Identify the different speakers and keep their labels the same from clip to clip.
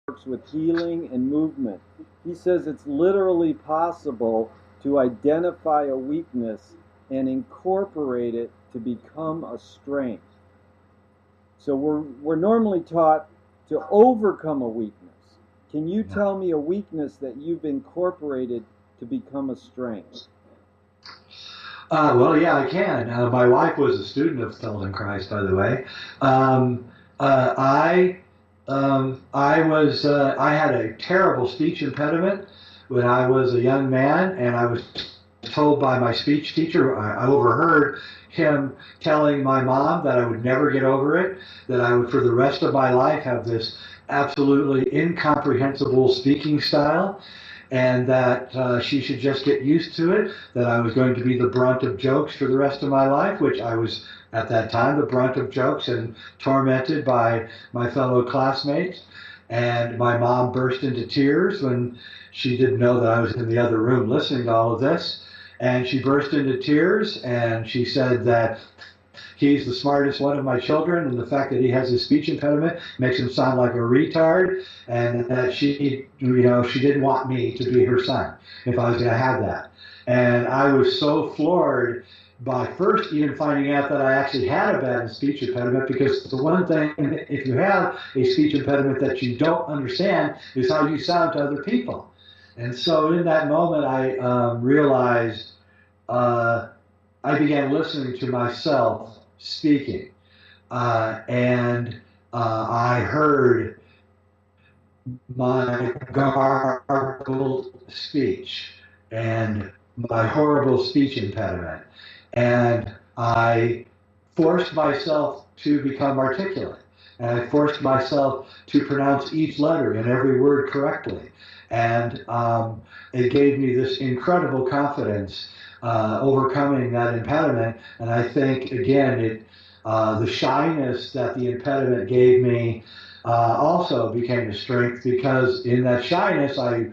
Speaker 1: works with healing and movement. He says it's literally possible to identify a weakness and incorporate it to become a strength. So we're normally taught to overcome a weakness. Can you tell me a weakness that you've incorporated to become a strength?
Speaker 2: Well, yeah, I can. My wife was a student of Feldenkrais, by the way. Um, I I had a terrible speech impediment when I was a young man, and I was told by my speech teacher, I overheard him telling my mom that I would never get over it, that I would for the rest of my life have this absolutely incomprehensible speaking style, and that she should just get used to it, that I was going to be the brunt of jokes for the rest of my life, which I was at that time the brunt of jokes and tormented by my fellow classmates. And my mom burst into tears when she didn't know that I was in the other room listening to all of this. And she burst into tears and she said that he's the smartest one of my children, and the fact that he has a speech impediment makes him sound like a retard, and that she didn't want me to be her son if I was going to have that. And I was so floored by first even finding out that I actually had a bad speech impediment, because the one thing, if you have a speech impediment that you don't understand, is how you sound to other people. And so in that moment, I realized I began listening to myself speaking, and I heard my garbled speech and my horrible speech impediment, and I forced myself to become articulate, and I forced myself to pronounce each letter and every word correctly, and it gave me this incredible confidence overcoming that impediment. And I think, again, the shyness that the impediment gave me also became a strength, because in that shyness, I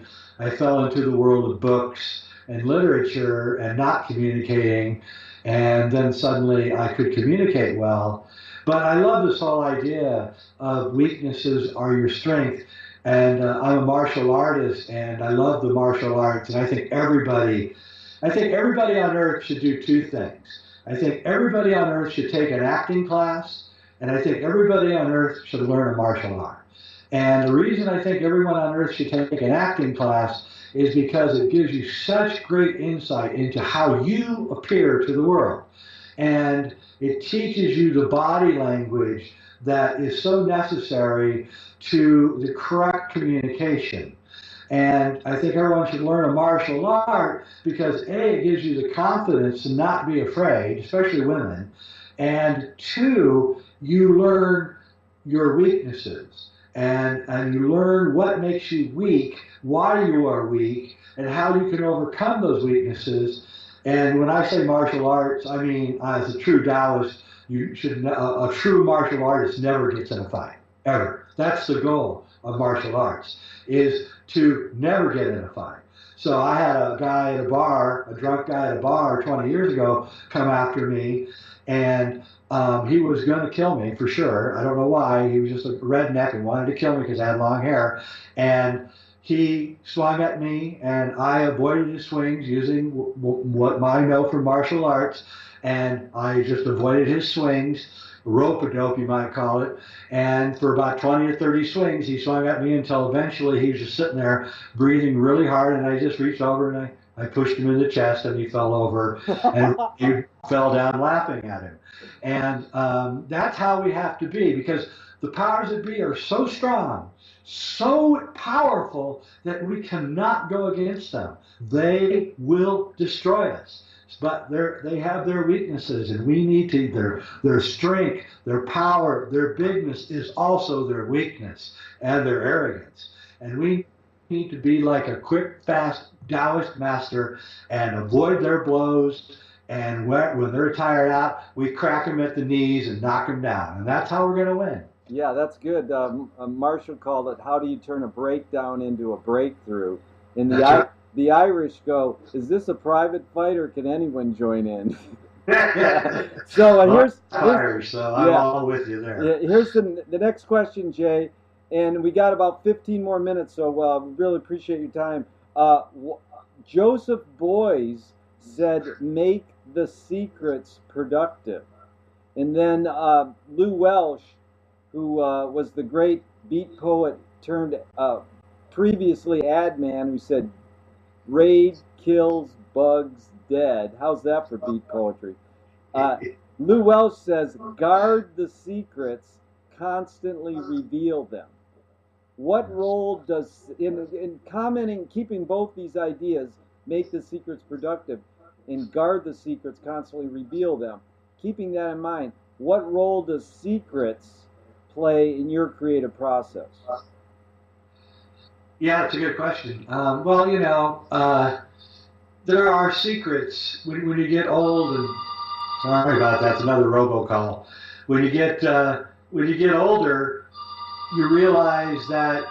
Speaker 2: fell into the world of books and literature and not communicating. And then suddenly I could communicate well. But I love this whole idea of weaknesses are your strength. And I'm a martial artist, and I love the martial arts. And I think everybody on earth should do two things. I think everybody on earth should take an acting class, and I think everybody on earth should learn a martial art. And the reason I think everyone on earth should take an acting class is because it gives you such great insight into how you appear to the world. And it teaches you the body language that is so necessary to the correct communication. And I think everyone should learn a martial art because A, it gives you the confidence to not be afraid, especially women, and two, you learn your weaknesses, and you learn what makes you weak, why you are weak, and how you can overcome those weaknesses. And when I say martial arts, I mean, as a true Taoist, a true martial artist never gets in a fight, ever. That's the goal of martial arts, is to never get in a fight. So I had a guy at a bar, a drunk guy at a bar 20 years ago, come after me, and he was going to kill me for sure. I don't know why. He was just a redneck and wanted to kill me because I had long hair. And he swung at me, and I avoided his swings using what I know from martial arts, and I just avoided his swings, rope-a-dope you might call it, and for about 20 or 30 swings he swung at me until eventually he was just sitting there breathing really hard, and I just reached over and I pushed him in the chest, and he fell over and he fell down laughing at him. And that's how we have to be, because the powers that be are so strong, so powerful, that we cannot go against them. They will destroy us. But they have their weaknesses, and we need to, their strength, their power, their bigness is also their weakness and their arrogance. And we need to be like a quick, fast Taoist master and avoid their blows. And when they're tired out, we crack them at the knees and knock them down. And that's how we're going to win.
Speaker 1: Yeah, that's good. Marshall called it, how do you turn a breakdown into a breakthrough? In the Irish go, is this a private fight or can anyone join in? So
Speaker 2: Irish, so I'm all with you there.
Speaker 1: Here's the next question, Jay. And we got about 15 more minutes, so really appreciate your time. Joseph Boyes said, "Make the secrets productive." And then Lou Welsh, who was the great beat poet turned previously ad man, who said, "Raid kills bugs dead." How's that for beat poetry? Lou Welsh says, "Guard the secrets, constantly reveal them." What role does, in commenting, keeping both these ideas, make the secrets productive, and guard the secrets, constantly reveal them, keeping that in mind, what role does secrets play in your creative process?
Speaker 2: Yeah, that's a good question. Well, there are secrets when you get old, and sorry about that, it's another robocall. When you get older, you realize that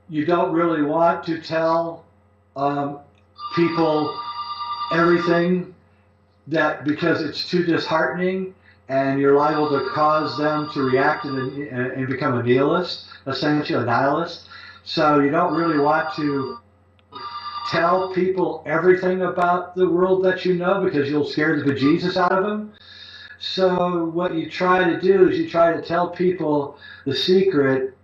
Speaker 2: you don't really want to tell people everything, that because it's too disheartening and you're liable to cause them to react and become a nihilist, essentially a nihilist. So you don't really want to tell people everything about the world that you know, because you'll scare the bejesus out of them. So what you try to do is you try to tell people the secrets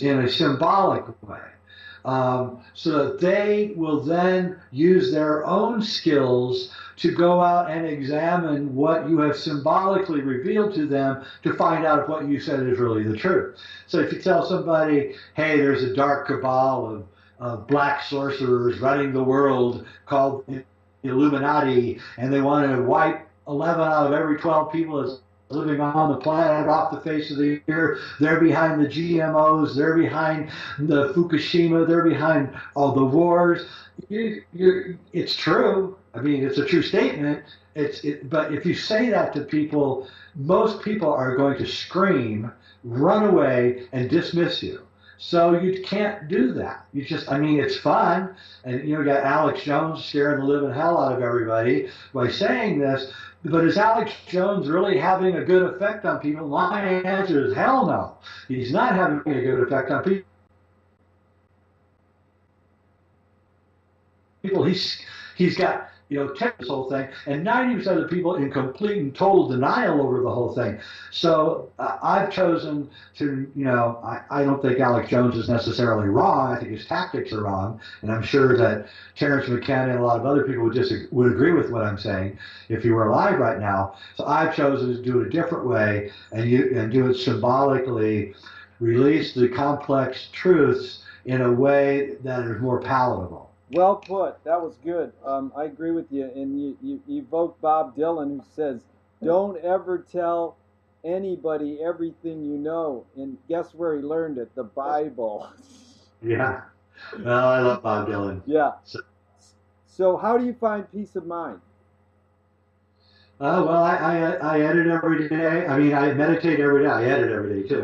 Speaker 2: in a symbolic way, so that they will then use their own skills to go out and examine what you have symbolically revealed to them to find out if what you said is really the truth. So if you tell somebody, hey, there's a dark cabal of black sorcerers running the world called the Illuminati, and they want to wipe 11 out of every 12 people that's living on the planet off the face of the earth. They're behind the GMOs. They're behind the Fukushima. They're behind all the wars. It's true. I mean, it's a true statement. But if you say that to people, most people are going to scream, run away, and dismiss you. So you can't do that. It's fun. And you got Alex Jones scaring the living hell out of everybody by saying this. But is Alex Jones really having a good effect on people? My answer is hell no. He's not having a good effect on people. He's got, this whole thing, and 90% of the people in complete and total denial over the whole thing. So I've chosen to, I don't think Alex Jones is necessarily wrong. I think his tactics are wrong, and I'm sure that Terence McKenna and a lot of other people would agree with what I'm saying if he were alive right now. So I've chosen to do it a different way and do it symbolically, release the complex truths in a way that is more palatable.
Speaker 1: Well put. That was good. I agree with you. And you evoked Bob Dylan, who says, "Don't ever tell anybody everything you know." And guess where he learned it? The Bible.
Speaker 2: Yeah. Well, I love Bob Dylan.
Speaker 1: Yeah. So how do you find peace of mind?
Speaker 2: Well, I edit every day. I mean, I meditate every day. I edit every day, too.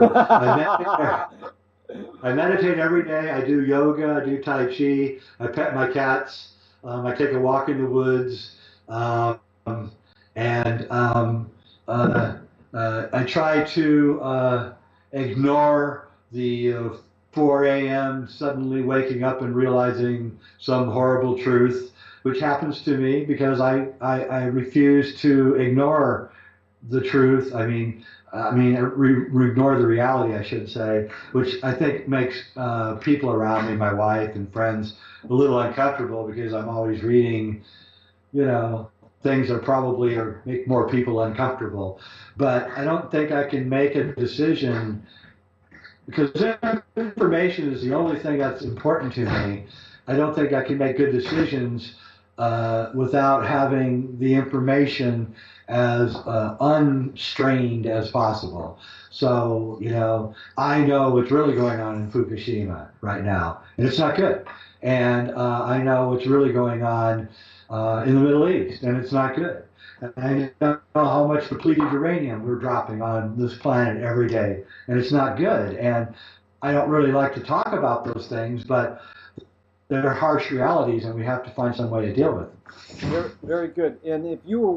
Speaker 2: I meditate every day. I do yoga. I do Tai Chi. I pet my cats. I take a walk in the woods. I try to ignore the 4 a.m. suddenly waking up and realizing some horrible truth, which happens to me because I refuse to ignore the truth. Ignore the reality, I should say, which I think makes people around me, my wife and friends, a little uncomfortable because I'm always reading, things that probably make more people uncomfortable. But I don't think I can make a decision because information is the only thing that's important to me. I don't think I can make good decisions without having the information as unstrained as possible. So, I know what's really going on in Fukushima right now, and it's not good. And I know what's really going on in the Middle East, and it's not good. And I know how much depleted uranium we're dropping on this planet every day, and it's not good. And I don't really like to talk about those things, but they're harsh realities, and we have to find some way to deal with them.
Speaker 1: Very, very good. And if you were